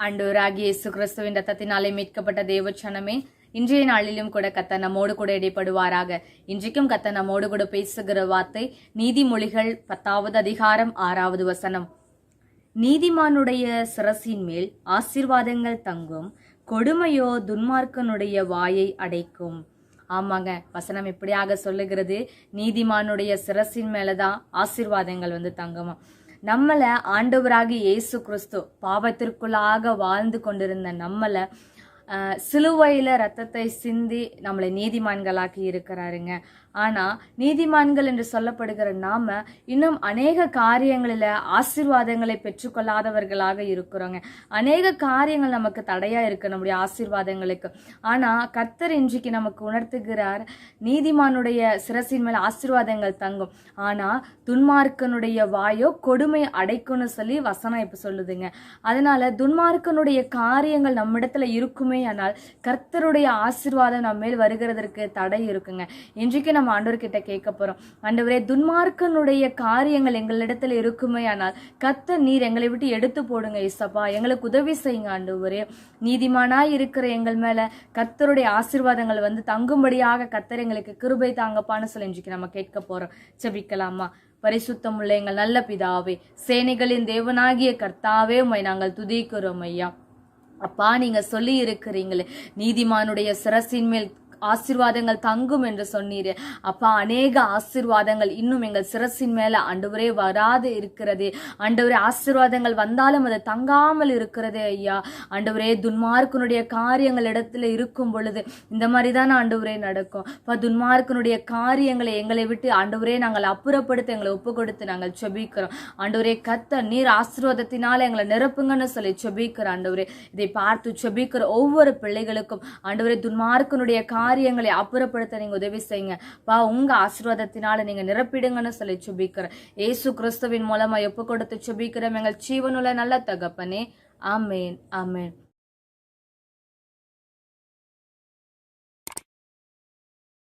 ஆண்டவராகிய இயேசு கிறிஸ்துவின் ரத்தத்தினாலே மீட்கப்பட்ட தேவச்சனமே, இன்றைய நாளிலும் கூட கர்த்தர் நம்மோடு கூட இடைப்படுவாராக. இன்றைக்கும் கர்த்தர் நம்மோடு கூட பேசுகிற வார்த்தை நீதிமொழிகள் 10வது அதிகாரம் 6வது வசனம். நீதிமானுடைய சிரசின் மேல் ஆசீர்வாதங்கள் தங்கும், கொடுமையோ துன்மார்க்கனுடைய வாயை அடைக்கும். ஆமாங்க, வசனம் இப்படியாக சொல்லுகிறது, நீதிமானுடைய சிரசின் மேலதான் ஆசீர்வாதங்கள் தங்குமா. நம்மள ஆண்டவராகி இயேசு கிறிஸ்து பாவத்திற்குள்ளாக வாழ்ந்து கொண்டிருந்த நம்மள சிலுவையில ரத்தத்தை சிந்தி நம்மளை நீதிமான்களாக்கி இருக்கிறாருங்க. ஆனா நீதிமான்கள் என்று சொல்லப்படுகிற நாம இன்னும் அநேக காரியங்களில ஆசீர்வாதங்களை பெற்றுக்கொள்ளாதவர்களாக இருக்கிறோங்க. அநேக காரியங்கள் நமக்கு தடையா இருக்கு நம்முடைய ஆசீர்வாதங்களுக்கு. ஆனா கர்த்தர் இன்றைக்கு நமக்கு உணர்த்துகிறார், நீதிமானுடைய சிரசின் மேல ஆசீர்வாதங்கள் தங்கும், ஆனா துன்மார்க்கனுடைய வாயோ கொடுமை அடைக்கும்னு சொல்லி வசனம் இப்ப சொல்லுதுங்க. அதனால துன்மார்க்கனுடைய காரியங்கள் நம்மிடத்துல இருக்குமே, ஆனால் கர்த்தருடைய ஆசீர்வாதம் நம்ம மேல் வருகிறதற்கு தடை இருக்குங்க. இன்றைக்கு நம்ம ஆண்டவர்கிட்ட கேட்க போறோம், ஆண்டவரே துன்மார்க்கனுடைய காரியங்கள் எங்களிடத்துல இருக்குமே, ஆனால் கர்த்தர் நீர் எங்களை விட்டு எடுத்து போடுங்க இசப்பா, எங்களுக்கு உதவி செய்யுங்க ஆண்டவரே. நீதிமானாய் இருக்கிற எங்கள் மேல கர்த்தருடைய ஆசீர்வாதங்கள் தங்கும்படியாக கர்த்தர் எங்களுக்கு கிருபை தாங்கப்பான்னு சொல்லி இன்றைக்கு நம்ம கேட்க போறோம். செபிக்கலாமா? பரிசுத்தமுள்ள எங்கள் நல்ல பிதாவே, சேனைகளின் தேவனாகிய கர்த்தாவே, உம்மை நாங்கள் துதிக்கிறோம் ஐயா. அப்பா, நீங்க சொல்லி இருக்கிறீங்களே நீதிமானுடைய சிரசின் மேல் ஆசீர்வாதங்கள் தங்கும் என்று சொன்னீரே அப்பா. அநேக ஆசீர்வாதங்கள் இன்னும் எங்கள் சிரசின் மேல ஆண்டவரே வராது இருக்கிறது ஆண்டவரே. ஆசீர்வாதங்கள் வந்தாலும் அது தங்காமல் இருக்கிறதே ஐயா. ஆண்டவரே, துன்மார்க்கனுடைய காரியங்கள் இடத்துல இருக்கும் பொழுது இந்த மாதிரிதான் ஆண்டவரே நடக்கும். துன்மார்க்கனுடைய காரியங்களை எங்களை விட்டு ஆண்டவரே நாங்கள் அப்புறப்படுத்த எங்களை ஒப்பு கொடுத்து நாங்கள் செபிக்கிறோம் ஆண்டவரே. கர்த்தர் நீர் ஆசீர்வாதத்தினால எங்களை நிரப்புங்கன்னு சொல்லி செபிக்கிற ஆண்டவரே. இதை பார்த்து செபிக்கிற ஒவ்வொரு பிள்ளைகளுக்கும் ஆண்டவரே துன்மார்க்கனுடைய காரியங்களை அப்புறப்படுத்த நீங்க உதவி செய்யுங்க பா. உங்க ஆசீர்வாதத்தினால நீங்க நிரப்பிடுங்கன்னு சொல்லி செபிக்கிறேன். இயேசு கிறிஸ்துவின் மூலமா ஒப்பு கொடுத்து செபிக்கிறோம் எங்கள் ஜீவனுள்ள நல்ல தகப்பனே. ஆமேன், ஆமேன்.